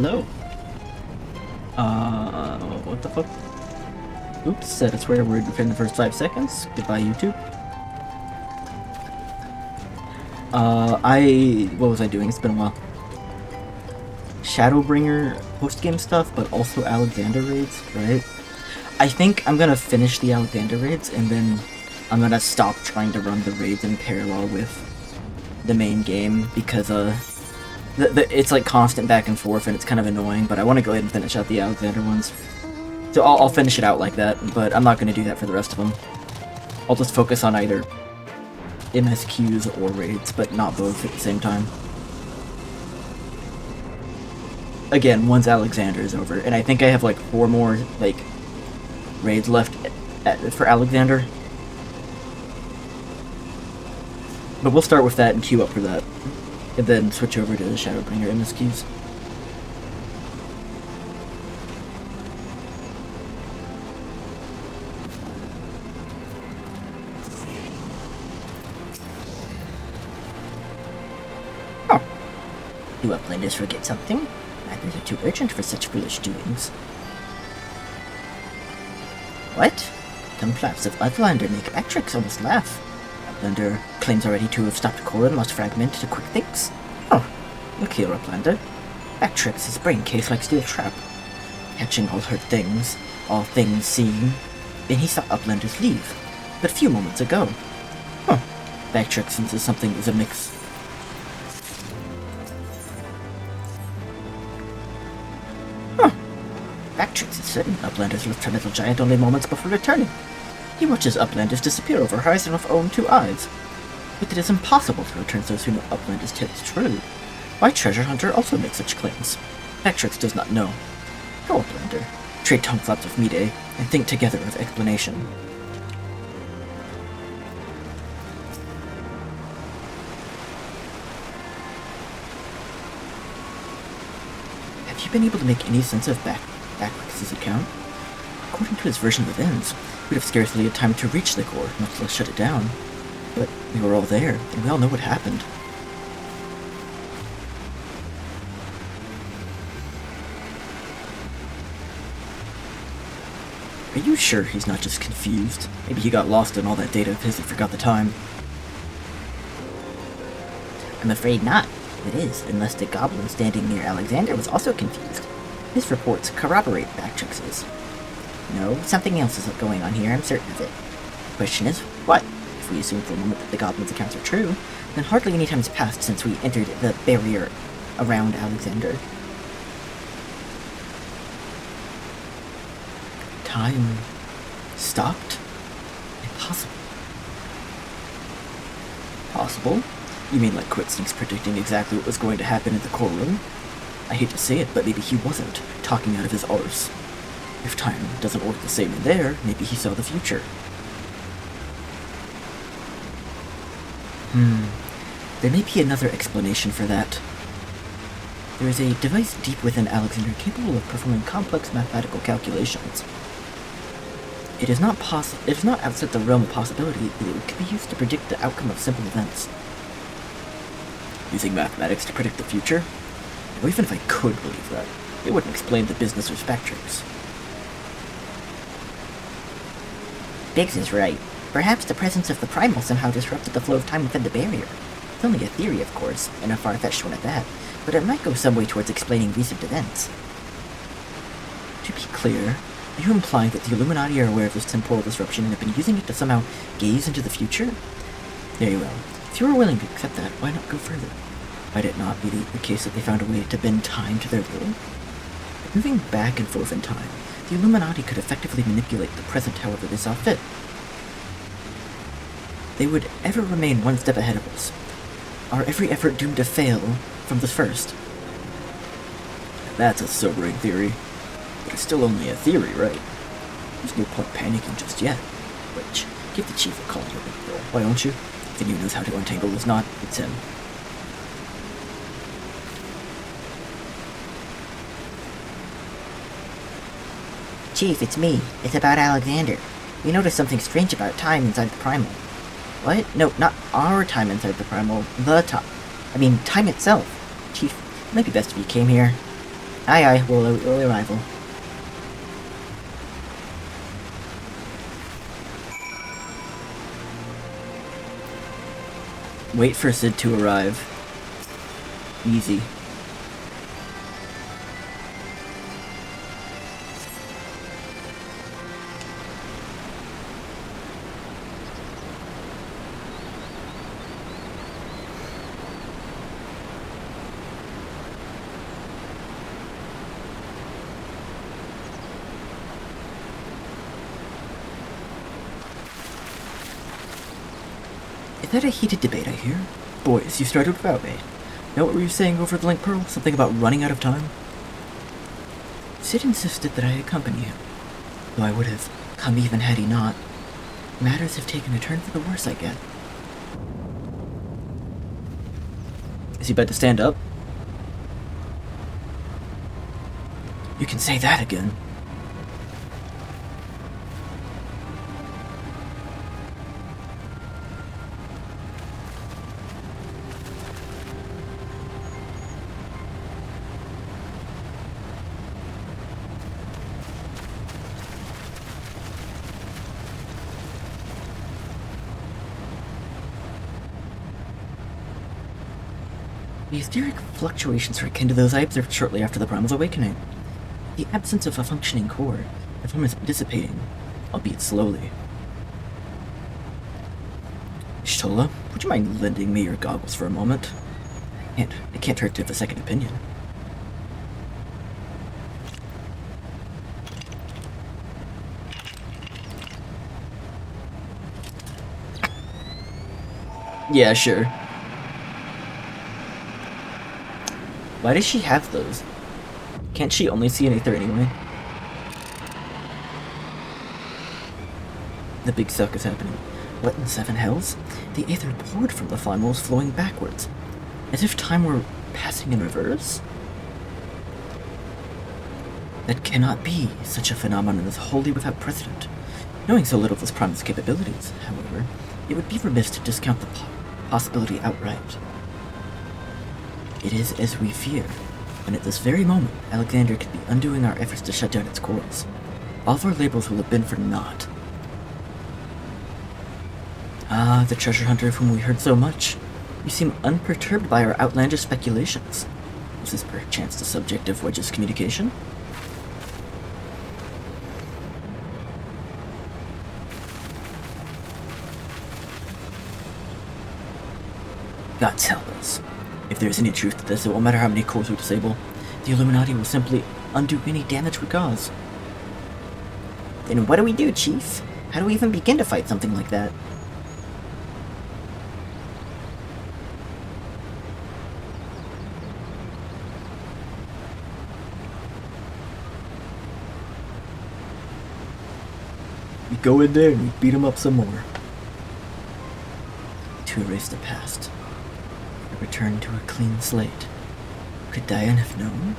No. What the fuck? Oops, said a swear word within the first 5 seconds. Goodbye, YouTube. What was I doing? It's been a while. Shadowbringer post-game stuff, but also Alexander raids, right? I think I'm gonna finish the Alexander raids, and then I'm gonna stop trying to run the raids in parallel with the main game, because, it's like constant back and forth, and it's kind of annoying, but I want to go ahead and finish out the Alexander ones. So I'll finish it out like that, but I'm not going to do that for the rest of them. I'll just focus on either MSQs or raids, but not both at the same time. Again, once Alexander is over, and I think I have like 4 more, like, raids left for Alexander. But we'll start with that and queue up for that. And then switch over to the Shadowbringer MSQs. Oh. Do uplanders forget something? Matters are too urgent for such foolish doings. What? Dumb flaps of Outlander make Backtricks almost laugh. Uplander claims already to have stopped core and lost fragment to quick things. Oh, look here, Uplander. Backtricks his brain case like steel trap. Catching all heard things, all things seen. Then he saw Uplanders leave, but a few moments ago. Huh. Backtricks senses something is amiss. Huh. Backtricks is certain Uplanders left her little giant only moments before returning. He watches Uplanders disappear over horizon with own 2 eyes. But it is impossible to return so soon Uplanders tale is true. Why Treasure Hunter also makes such claims? Backtricks does not know. Go, Uplander. Trade tongue flaps with me, Day, and think together of explanation. Have you been able to make any sense of Backtricks' account? According to his version of events, we'd have scarcely had time to reach the core, much less shut it down. But we were all there, and we all know what happened. Are you sure he's not just confused? Maybe he got lost in all that data of his and forgot the time. I'm afraid not. It is, unless the goblin standing near Alexander was also confused. His reports corroborate Backtricks'. No, something else is going on here, I'm certain of it. The question is, what? If we assume for a moment that the goblin's accounts are true, then hardly any time has passed since we entered the barrier around Alexander. Time stopped? Impossible. Possible? You mean like Quitsnake's predicting exactly what was going to happen in the core room? I hate to say it, but maybe he wasn't talking out of his arse. If time doesn't work the same in there, maybe he saw the future. There may be another explanation for that. There is a device deep within Alexander capable of performing complex mathematical calculations. It is not outside the realm of possibility that it could be used to predict the outcome of simple events. Using mathematics to predict the future? Or even if I could believe that, it wouldn't explain the business of Backtricks. Biggs is right. Perhaps the presence of the primal somehow disrupted the flow of time within the barrier. It's only a theory, of course, and a far-fetched one at that, but it might go some way towards explaining recent events. To be clear, are you implying that the Illuminati are aware of this temporal disruption and have been using it to somehow gaze into the future? Very well. If you are willing to accept that, why not go further? Might it not be the case that they found a way to bend time to their will? Moving back and forth in time, the Illuminati could effectively manipulate the present however they saw fit. They would ever remain one step ahead of us. Our every effort doomed to fail from the first. That's a sobering theory. But it's still only a theory, right? There's no point panicking just yet. Which, give the chief a call here, Bill. Why don't you? If anyone knows how to untangle this knot, it's him. Chief, it's me. It's about Alexander. We noticed something strange about time inside the primal. What? No, not our time inside the primal. The time. I mean, time itself. Chief, it might be best if you came here. Aye, aye, we'll arrival. Wait for Sid to arrive. Easy. Is that a heated debate I hear? Boys, you started without me. Now what were you saying over the link, Pearl? Something about running out of time? Sid insisted that I accompany him, though I would have come even had he not. Matters have taken a turn for the worse, I get. Is he about to stand up? You can say that again. The etheric fluctuations are akin to those I observed shortly after the Primal's awakening. The absence of a functioning core, the form is dissipating, albeit slowly. Shtola, would you mind lending me your goggles for a moment? It can't hurt to have a second opinion. Yeah, sure. Why does she have those? Can't she only see an Aether anyway? The big suck is happening. What in seven hells? The Aether poured from the flame was flowing backwards, as if time were passing in reverse? That cannot be. Such a phenomenon is wholly without precedent. Knowing so little of this primal's capabilities, however, it would be remiss to discount the possibility outright. It is as we fear, and at this very moment, Alexander could be undoing our efforts to shut down its coils. All of our labors will have been for naught. Ah, the treasure hunter of whom we heard so much. You seem unperturbed by our outlandish speculations. Was this perchance the subject of Wedge's communication? Gods help us. If there is any truth to this, it won't matter how many cores we disable. The Illuminati will simply undo any damage we cause. Then what do we do, Chief? How do we even begin to fight something like that? We go in there and we beat him up some more. To erase the past. A return to a clean slate. Could Diane have known?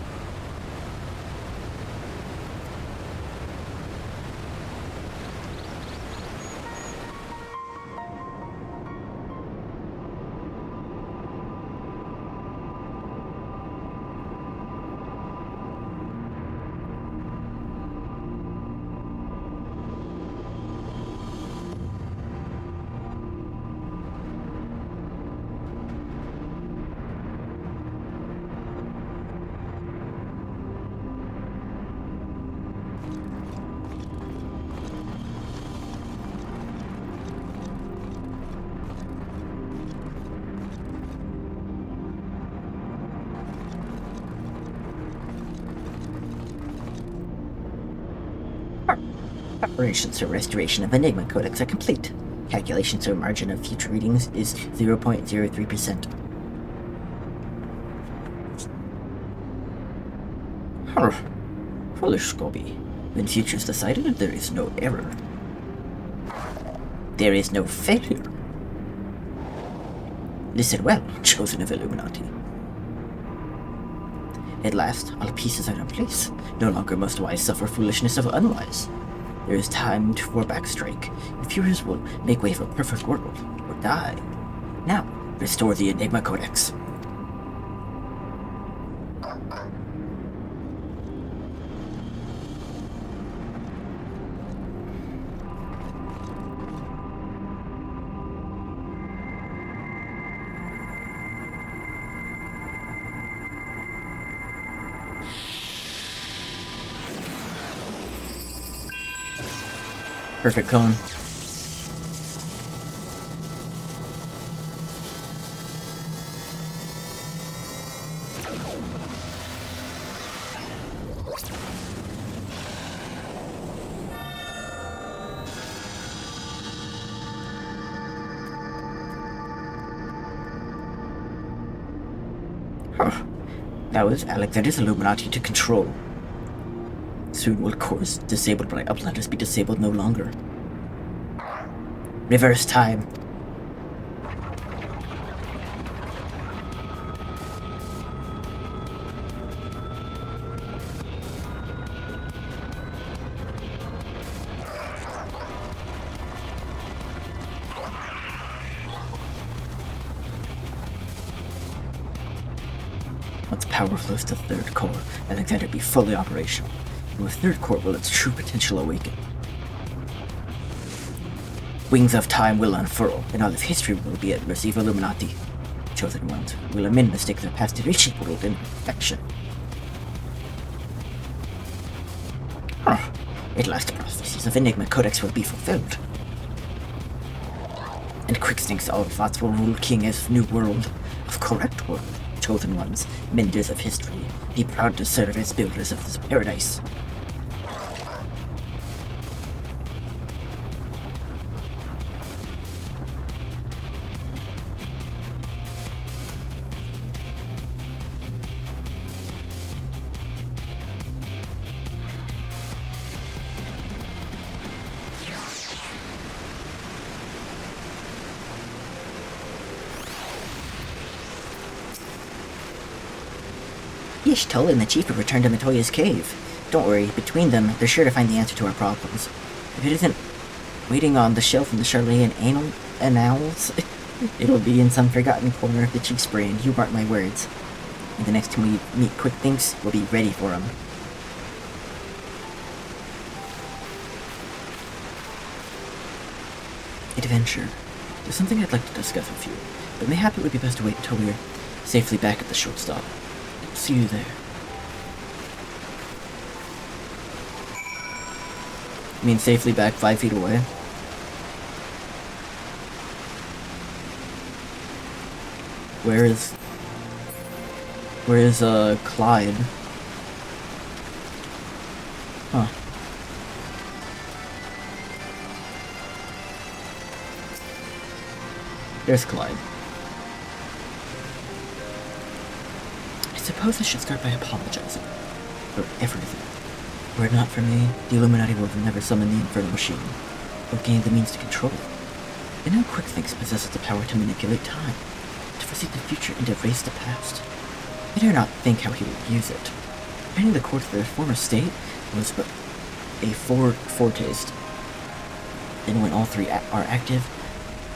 Preparations for restoration of Enigma Codex are complete. Calculations for margin of future readings is 0.03%. Foolish Scobie. When future is decided, there is no error. There is no failure. Listen well, chosen of Illuminati. At last, all pieces are in place. No longer must wise suffer foolishness of unwise. There is time for backstrike. The Furies will make way for a perfect world, or die. Now, restore the Enigma Codex. Perfect cone. That was Alexander's Illuminati to control. Soon will cores disabled by Uplanders be disabled no longer. Reverse time. Once power flows to third core, Alexander be fully operational. And with third core will its true potential awaken. Wings of time will unfurl, and all of history will be at mercy of Illuminati. Chosen ones will amend mistake their past to reshape world in perfection. At last prophecies of Enigma Codex will be fulfilled. And Quickstinks all thoughts will rule king as new world, of correct world. Chosen ones, menders of history, be proud to serve as builders of this paradise. Ishtal and the Chief have returned to Matoya's cave. Don't worry, between them, they're sure to find the answer to our problems. If it isn't waiting on the shelf in the Charlatan Annals, it'll be in some forgotten corner of the Chief's brain, you mark my words. And the next time we meet Quickstinks, we'll be ready for them. Adventure. There's something I'd like to discuss with you, but mayhap it would be best to wait until we're safely back at the shortstop. See you there. You mean safely back 5 feet away? Where is Clyde? Huh. There's Clyde. I suppose I should start by apologizing for everything. Were it not for me, the Illuminati would have never summoned the Infernal Machine, or gained the means to control it. And now Quickstinks possesses the power to manipulate time, to foresee the future and erase the past. I dare not think how he would use it. Bringing the core to their former state was but a foretaste. And when all three are active,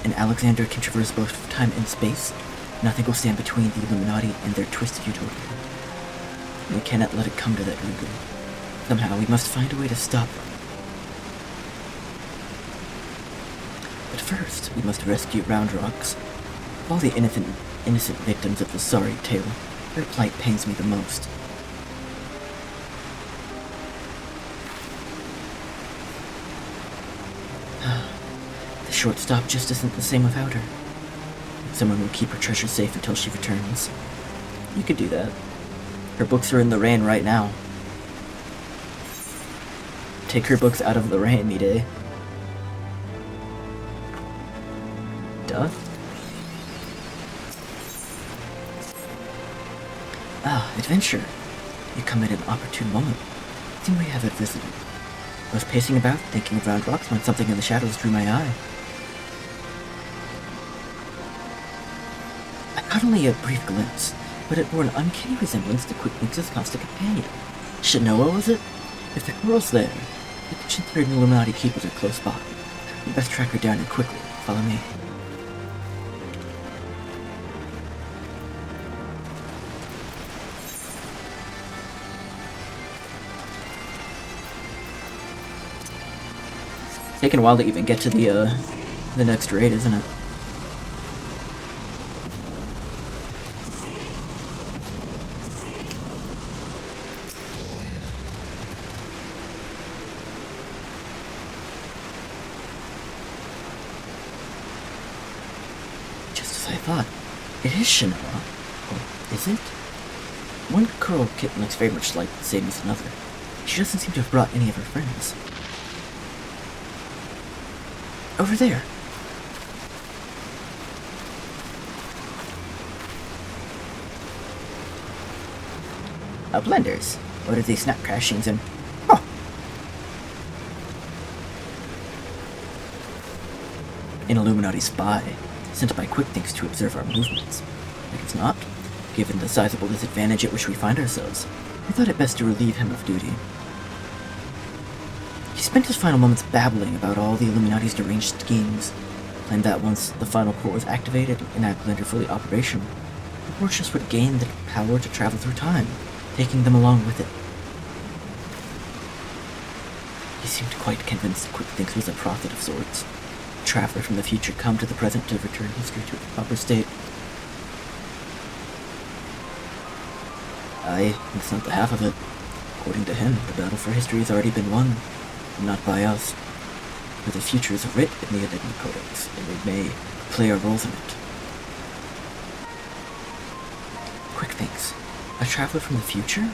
and Alexander can traverse both time and space, nothing will stand between the Illuminati and their twisted utopia. We cannot let it come to that, Ruger. Somehow we must find a way to stop them. But first, we must rescue Round Rocks. Of all the innocent victims of the sorry tale, their plight pains me the most. The shortstop just isn't the same without her. Someone will keep her treasure safe until she returns. You could do that. Her books are in the rain right now. Take her books out of the rain, Mide. Duh. Ah, adventure. You come at an opportune moment. Seem we have a visitor. I was pacing about, thinking of Round Rocks when something in the shadows drew my eye. I caught only a brief glimpse, but it bore an uncanny resemblance to Quickstinks' constant companion. Shanoa, was it? If the girl's there, the Kitchen-3 and Illuminati keepers are close by. We best track her down and quickly. Follow me. It's taking a while to even get to the next raid, isn't it? I thought. It is Shanoa. Or is it? One curl kitten looks very much like the same as another. She doesn't seem to have brought any of her friends. Over there. Blenders. What are these snap crashings and... Oh! An Illuminati spy, sent by QuickThinks to observe our movements. But it's not. Given the sizable disadvantage at which we find ourselves, we thought it best to relieve him of duty. He spent his final moments babbling about all the Illuminati's deranged schemes, claimed that once the final core was activated and Outlander fully operational, the Fortress would gain the power to travel through time, taking them along with it. He seemed quite convinced that QuickThinks was a prophet of sorts, a traveler from the future come to the present to return history to its proper state. Aye, that's not the half of it. According to him, the battle for history has already been won, and not by us. For the future is writ in the Enigma Codex, and we may play our roles in it. QuickThinks. A traveler from the future?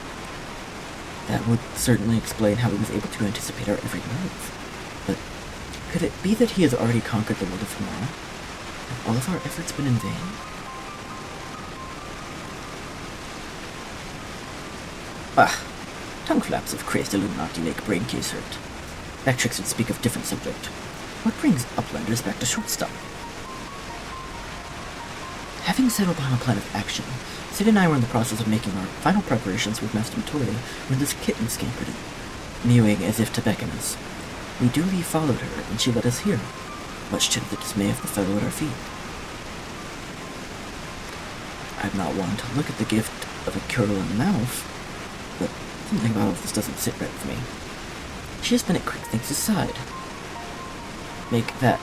That would certainly explain how he was able to anticipate our every move. But could it be that he has already conquered the world of tomorrow? Have all of our efforts been in vain? Ah, tongue flaps of crazed Illuminati make brain case hurt. Backtricks would speak of different subject. What brings Uplanders back to Shortstop? Having settled on a plan of action, Sid and I were in the process of making our final preparations with Master Matoya when this kitten scampered in, mewing as if to beckon us. We duly followed her, and she led us here, much to the dismay of the fellow at our feet. I'm not one to look at the gift of a curl in the mouth, but something about all of this doesn't sit right with me. She has been at QuickThinks' side. Make that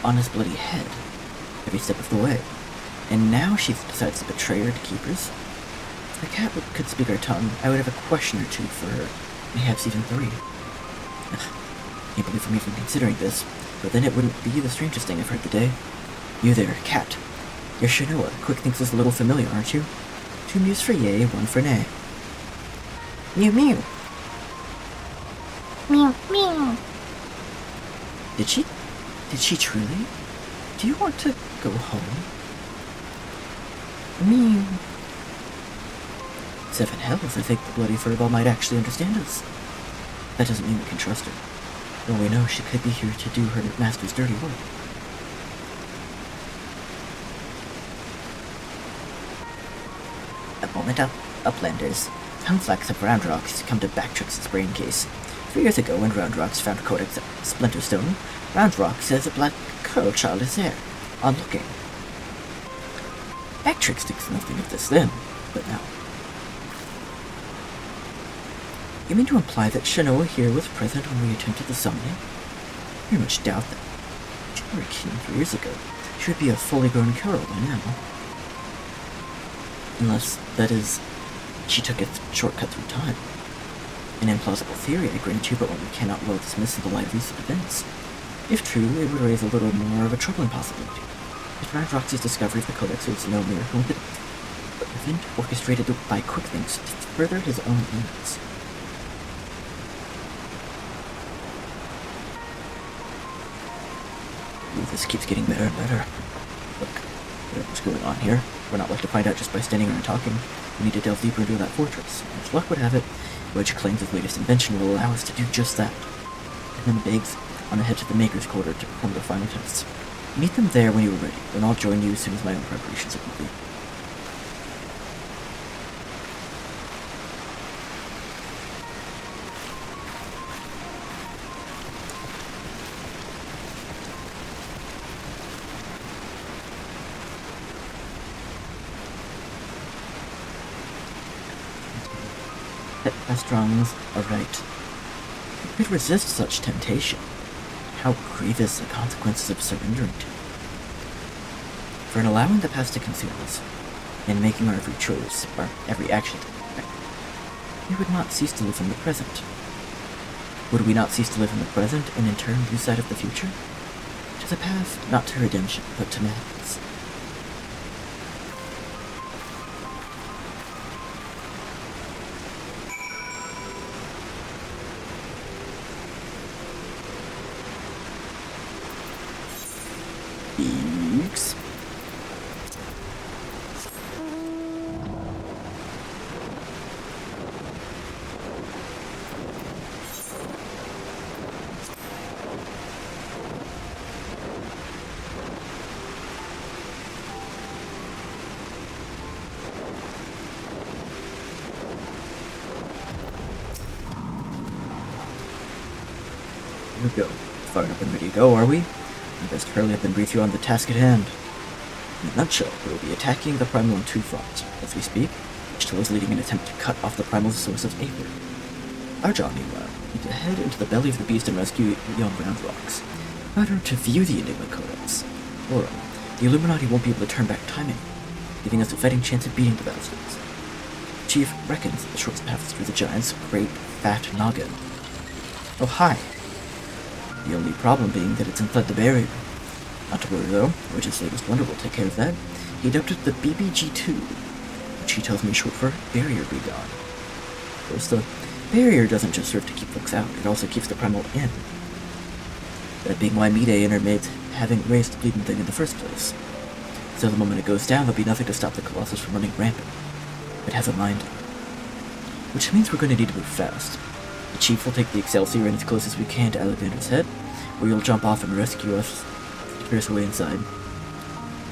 on his bloody head every step of the way. And now she decides to betray her to keepers. If the cat could speak our tongue, I would have a question or two for her, perhaps even 3. Can't believe I'm even considering this, but then it wouldn't be the strangest thing I've heard today. You there, cat. You're Shanoa. QuickThinks is a little familiar, aren't you? 2 mews for yay, 1 for nay. Mew mew. Meow, meow. Did she truly? Do you want to go home? Meow. 7 hells, I think the bloody furball might actually understand us. That doesn't mean we can trust her. Well, we know she could be here to do her master's dirty work. A moment up, Uplanders. Houndflax of Roundrocks come to Backtricks' brain case. 3 years ago, when Roundrocks found Codex Splinterstone, Roundrock says a black curl child is there, on looking. Backtricks thinks nothing of this then, but now. You mean to imply that Shanoa here was present when we attempted the summoning? I very much doubt that. She were a king 3 years ago. She would be a fully grown Curl by now. Unless, that is, she took a shortcut through time. An implausible theory, I grant you, but one we cannot well dismiss in the light of recent events. If true, it would raise a little more of a troubling possibility. If Roxy's discovery of the Codex was no mere coincidence, but an event orchestrated by QuickThinks to further his own ends. Ooh, this keeps getting better and better. Look, whatever's going on here, we're not left to find out just by standing around talking. We need to delve deeper into that fortress. As luck would have it, Wedge claims his latest invention will allow us to do just that. And then begs on ahead to the Maker's Quarter to perform the final tests. Meet them there when you are ready, and I'll join you as soon as my own preparations are complete. Strong's are right. Who could resist such temptation? How grievous the consequences of surrendering to it. For in allowing the past to consume us, and making our every choice, our every action, we would not cease to live in the present. Would we not cease to live in the present, and in turn lose sight of the future? To the path, not to redemption, but to madness. Here we go. Fired up and ready to go, are we? I best hurry up and brief you on the task at hand. In a nutshell, we will be attacking the Primal on 2 fronts. As we speak, Ishtal is leading an attempt to cut off the Primal's source of aether. Our job, meanwhile, is to head into the belly of the beast and rescue young ground rocks. In order to view the Enigma Codex, or the Illuminati won't be able to turn back time anymore, giving us a fighting chance of beating the Battlesons. The Chief reckons the shortest path is through the Giant's great, fat noggin. Oh, hi. The only problem being that it's inflated the barrier. Not to worry though, Witch's latest wonder will take care of that. He dubbed it the BBG-2, which he tells me is short for Barrier Be Gone. Of course, the barrier doesn't just serve to keep folks out, it also keeps the Primal in. That being why Mide intermits having raised the bleeding thing in the first place. So the moment it goes down, there'll be nothing to stop the Colossus from running rampant. It has a mind. Which means we're going to need to move fast. The Chief will take the Excelsior in as close as we can to Alexander's head, where you'll jump off and rescue us, clear us away inside.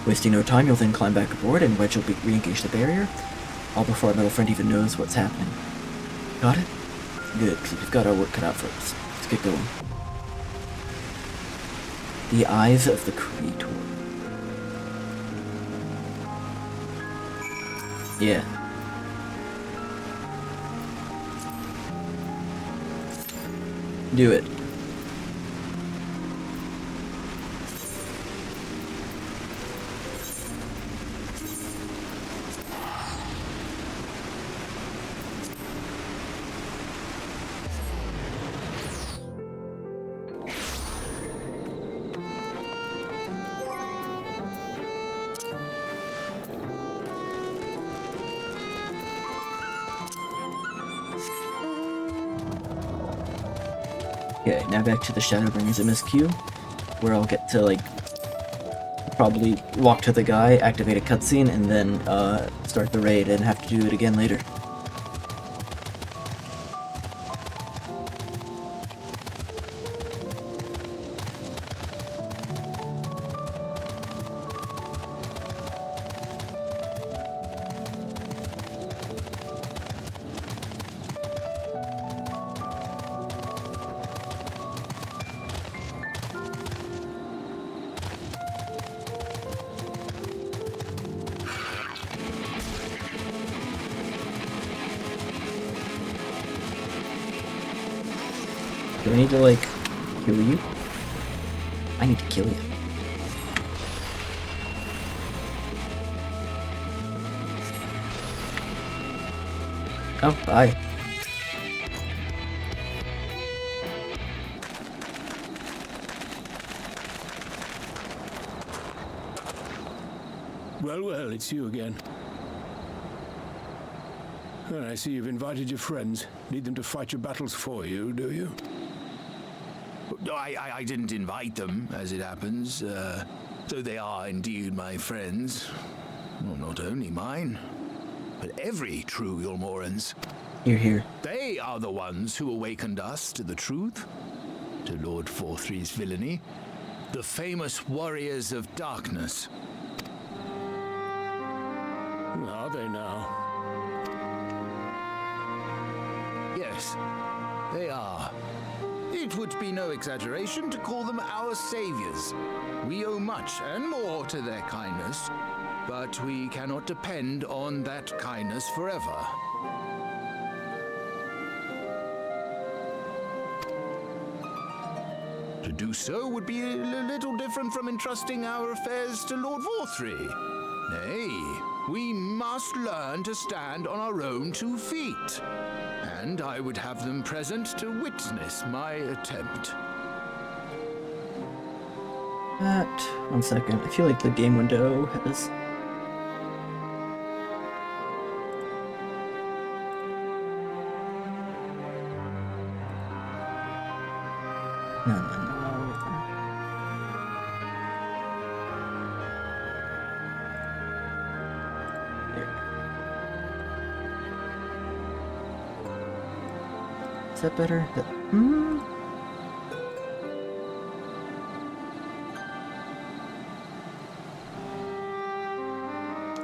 Wasting no time, you'll then climb back aboard, and Wedge will re-engage the barrier, all before our metal friend even knows what's happening. Got it? Good, because we've got our work cut out for us. Let's get going. The Eyes of the Creator. Yeah. Do it. Okay, now back to the Shadowbringers MSQ, where I'll get to, like, probably walk to the guy, activate a cutscene, and then, start the raid and have to do it again later. Do I need to, like, kill you? I need to kill you. Oh, bye. Well, it's you again. Well, I see you've invited your friends. Need them to fight your battles for you, do you? I didn't invite them, as it happens, though they are indeed my friends. Well, not only mine, but every true Yulmorans. Here. They are the ones who awakened us to the truth, to Lord Forthree's villainy, the famous warriors of darkness. Are they now? Yes, they are. It would be no exaggeration to call them our saviors. We owe much and more to their kindness, but we cannot depend on that kindness forever. To do so would be a little different from entrusting our affairs to Lord Forthree. Nay, we must learn to stand on our own 2 feet. And I would have them present to witness my attempt. 1 second. I feel like the game window has... No. Is that better?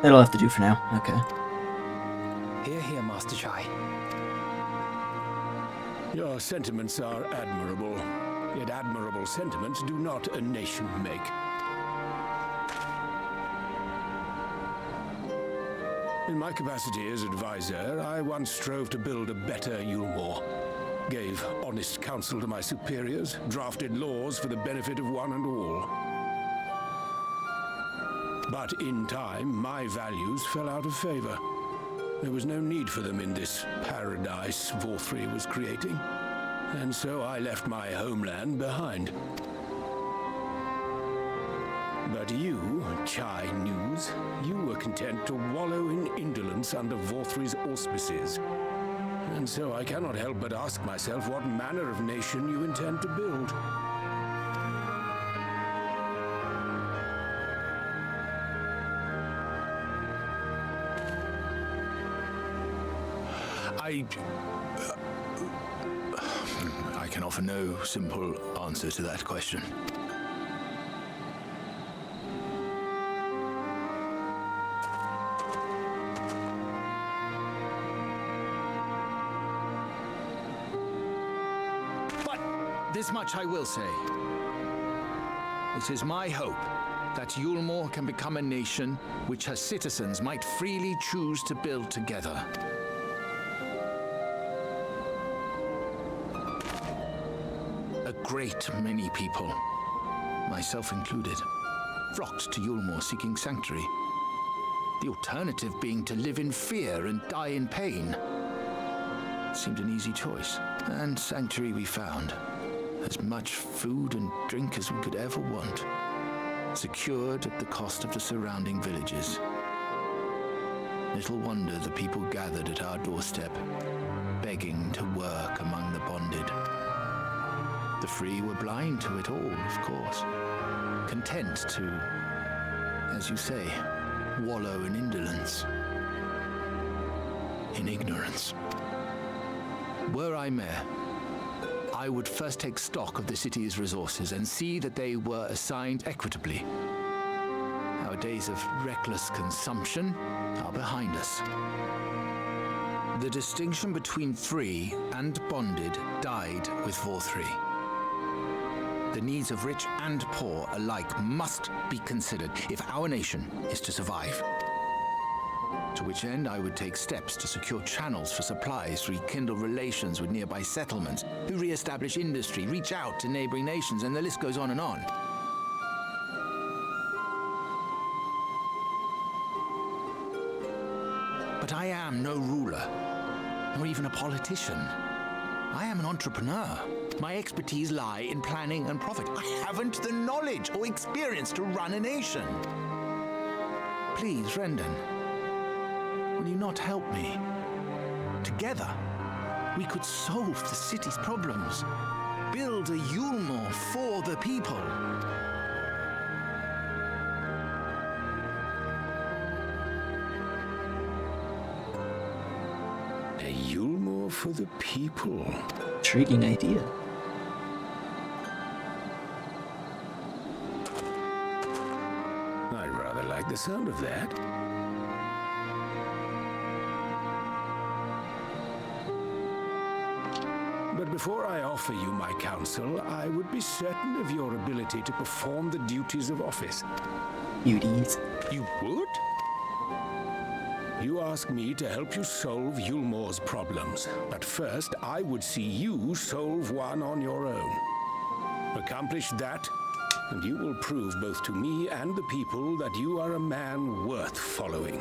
That'll have to do for now. Okay. Here, Master Chai. Your sentiments are admirable. Yet admirable sentiments do not a nation make. In my capacity as advisor, I once strove to build a better Yulmore. Gave honest counsel to my superiors, drafted laws for the benefit of one and all. But in time, my values fell out of favor. There was no need for them in this paradise Vorthri was creating. And so I left my homeland behind. But you, Chai News, you were content to wallow in indolence under Vorthri's auspices. And so I cannot help but ask myself what manner of nation you intend to build. I can offer no simple answer to that question. But this much I will say. It is my hope that Yulmore can become a nation which her citizens might freely choose to build together. A great many people, myself included, flocked to Yulmore seeking sanctuary. The alternative being to live in fear and die in pain. Seemed an easy choice, and sanctuary we found. As much food and drink as we could ever want, secured at the cost of the surrounding villages. Little wonder the people gathered at our doorstep, begging to work among the bonded. The free were blind to it all, of course, content to, as you say, wallow in indolence, in ignorance. Were I mayor, I would first take stock of the city's resources and see that they were assigned equitably. Our days of reckless consumption are behind us. The distinction between free and bonded died with Vorthri. The needs of rich and poor alike must be considered if our nation is to survive. To which end I would take steps to secure channels for supplies, rekindle relations with nearby settlements, who re-establish industry, reach out to neighboring nations, and the list goes on and on. But I am no ruler, nor even a politician. I am an entrepreneur. My expertise lie in planning and profit. I haven't the knowledge or experience to run a nation. Please, Rendon, will you not help me? Together, we could solve the city's problems. Build a Yulmore for the people. A Yulmore for the people. Intriguing idea. I rather like the sound of that. But before I offer you my counsel, I would be certain of your ability to perform the duties of office. Duties. You would? You ask me to help you solve Yulmore's problems, but first I would see you solve one on your own. Accomplish that, and you will prove both to me and the people that you are a man worth following.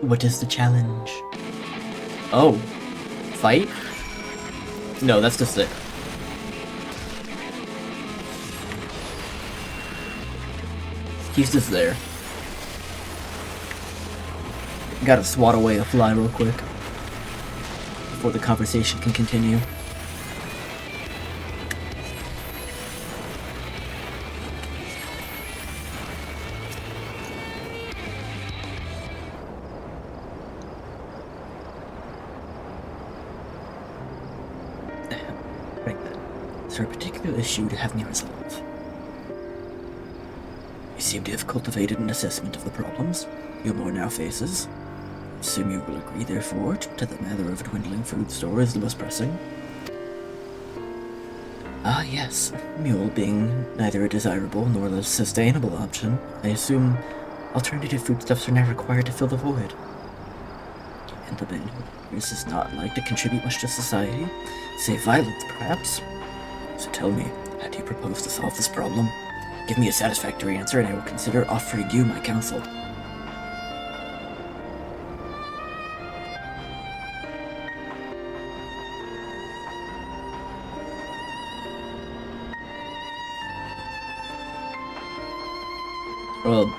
What is the challenge? Oh. Fight? No, that's just it. He's just there. Gotta swat away a fly real quick before the conversation can continue. Right then. Is there a particular issue to have me resolve? You seem to have cultivated an assessment of the problems Yulmore now faces. assume you will agree, therefore, to the matter of a dwindling food store is the most pressing. Ah, yes. Mule being neither a desirable nor a sustainable option, I assume alternative foodstuffs are now required to fill the void. And the man who does not like to contribute much to society, save violence, perhaps. So tell me, how do you propose to solve this problem? Give me a satisfactory answer, and I will consider offering you my counsel. Well,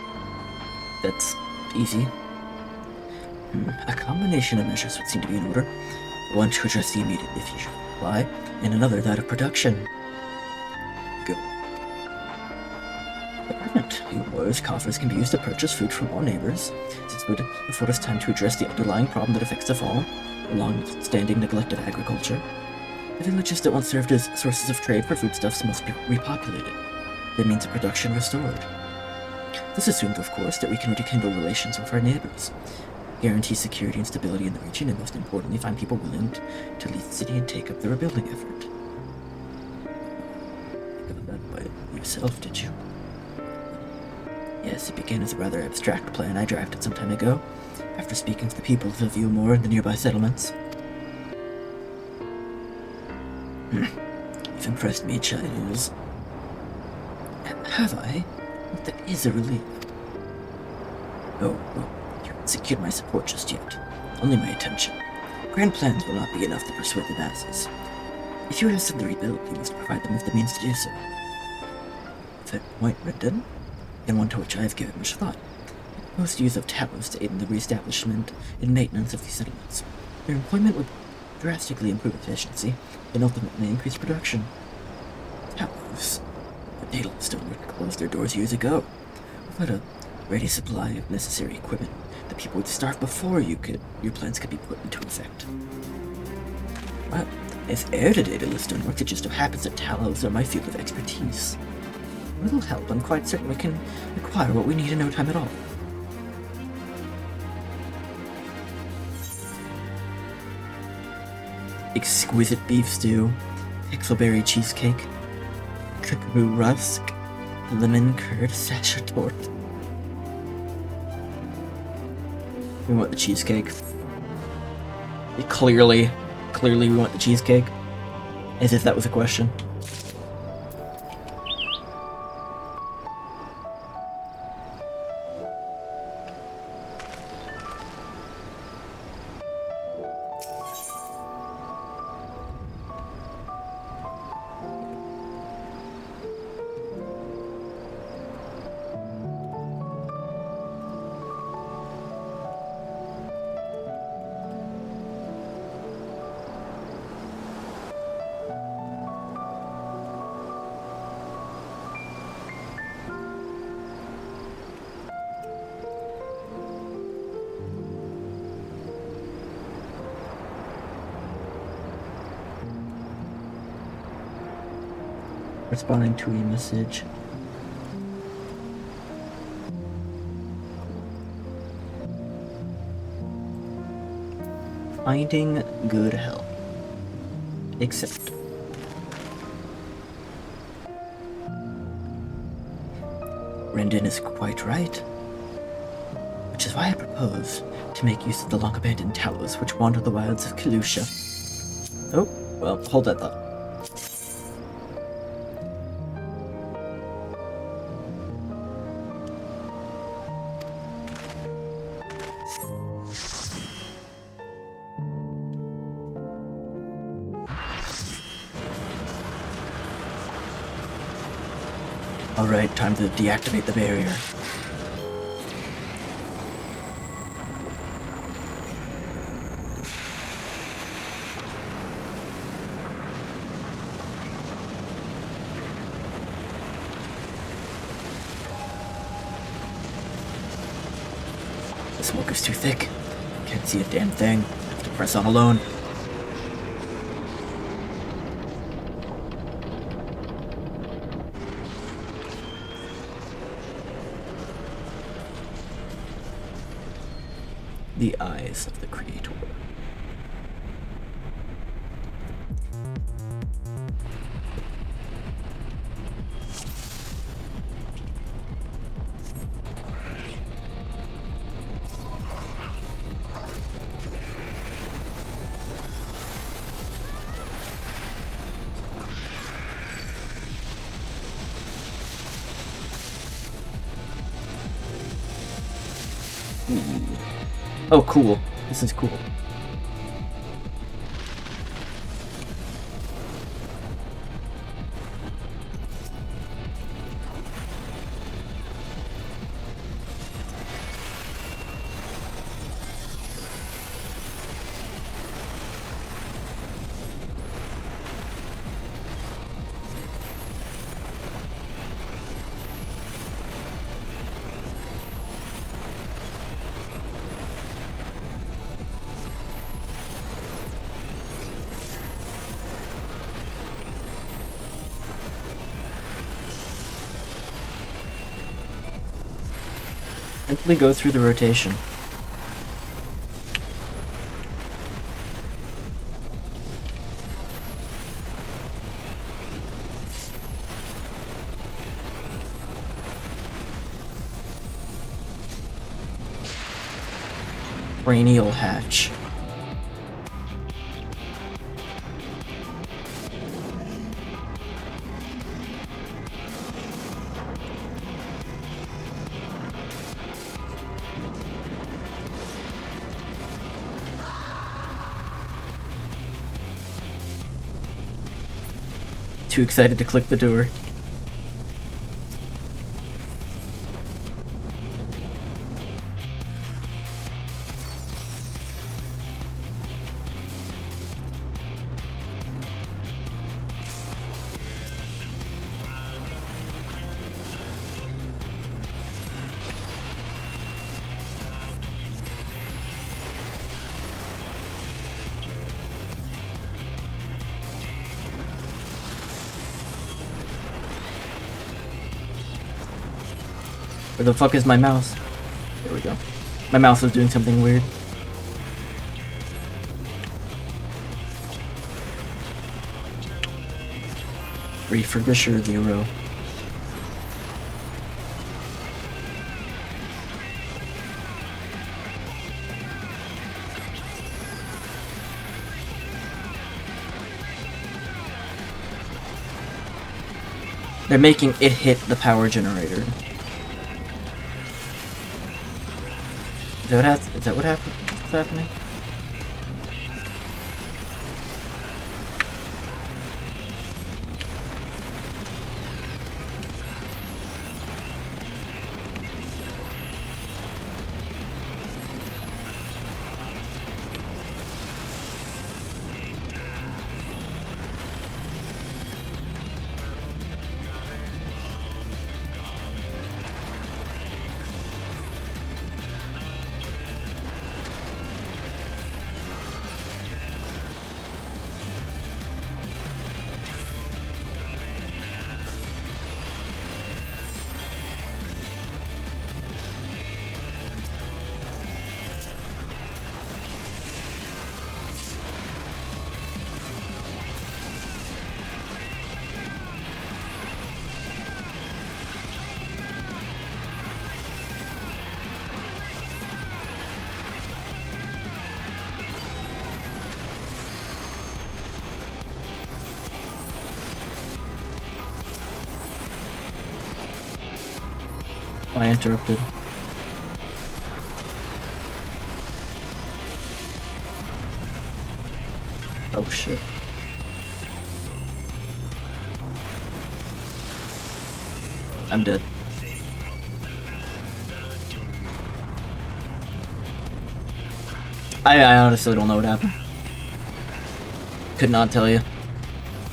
that's easy. A combination of measures would seem to be in order. One to address the immediate diffusion of supply, and another that of production. Good. Equipment. Employers' coffers can be used to purchase food from all neighbors. This would afford us time to address the underlying problem that affects us all, the long-standing neglect of agriculture. The villages that once served as sources of trade for foodstuffs must be repopulated, the means of production restored. This assumes, of course, that we can rekindle relations with our neighbors, guarantee security and stability in the region, and most importantly, find people willing to leave the city and take up the rebuilding effort. Think of that by yourself, did you? Yes, it began as a rather abstract plan I drafted some time ago, after speaking to the people of Villemore and the nearby settlements. You've impressed me, Giles. Have I? That is a relief. Oh, well, you haven't secured my support just yet. Only my attention. Grand plans will not be enough to persuade the masses. If you have them to rebuild, you must provide them with the means to do so. Fair point, Rendon, and one to which I have given much thought. Most use of tallows to aid in the reestablishment and maintenance of these settlements. Their employment would drastically improve efficiency and ultimately increase production. Tallows. The natal stonework closed their doors years ago. Without a ready supply of necessary equipment, the people would starve before your plans could be put into effect. Well, as heir to data stonework, it just so happens that tallows are my field of expertise. With a little help, I'm quite certain we can acquire what we need in no time at all. Exquisite beef stew, pixelberry cheesecake, kookaroo rusk, lemon curd sachet tort. We want the cheesecake. Clearly we want the cheesecake. As if that was a question. Responding to a message. Finding good help. Accept. Rendon is quite right. Which is why I propose to make use of the long-abandoned tallows which wander the wilds of Kalusha. Oh, well, hold that thought. Alright, time to deactivate the barrier. The smoke is too thick. Can't see a damn thing. Have to press on alone. The eye eyes of the Creator. Oh, cool. This is cool. Simply go through the rotation. Cranial hatch. Too excited to click the door. Where the fuck is my mouse? There we go. My mouse was doing something weird. Refurbisher 0. They're making it hit the power generator. Is that what happened? What's happening? I interrupted. Oh shit. I'm dead. I honestly don't know what happened. Could not tell you.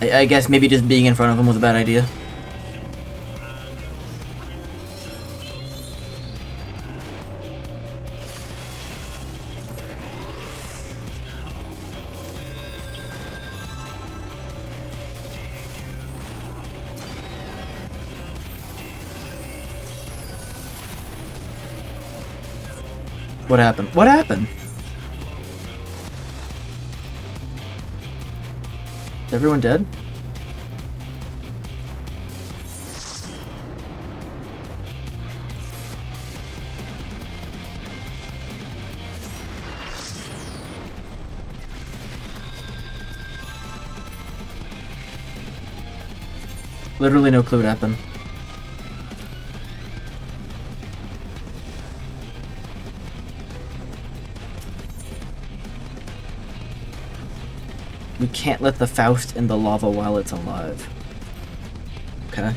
I guess maybe just being in front of him was a bad idea. What happened? What happened? Is everyone dead? Literally no clue what happened. We can't let the Faust in the lava while it's alive. Okay.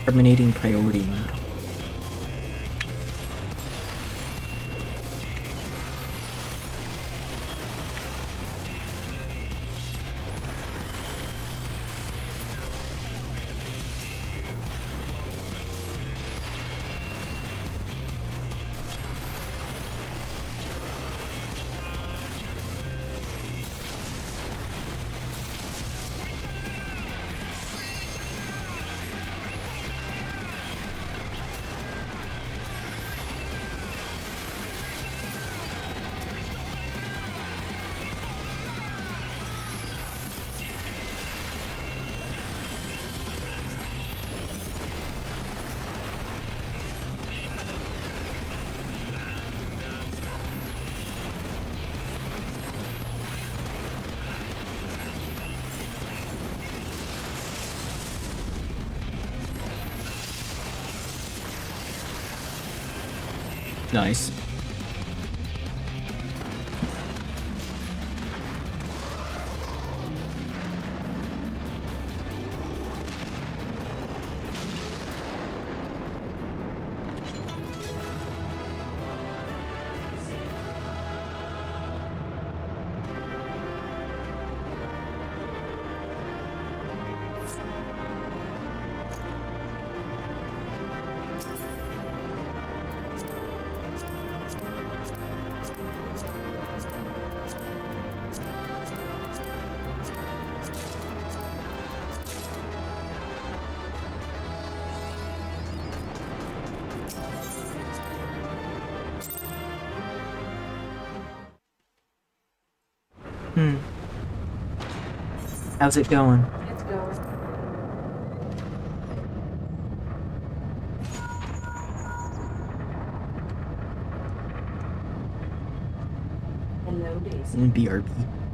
Terminating priority mode. Nice. How's it going? It's going. Hello, Daisy. BRB.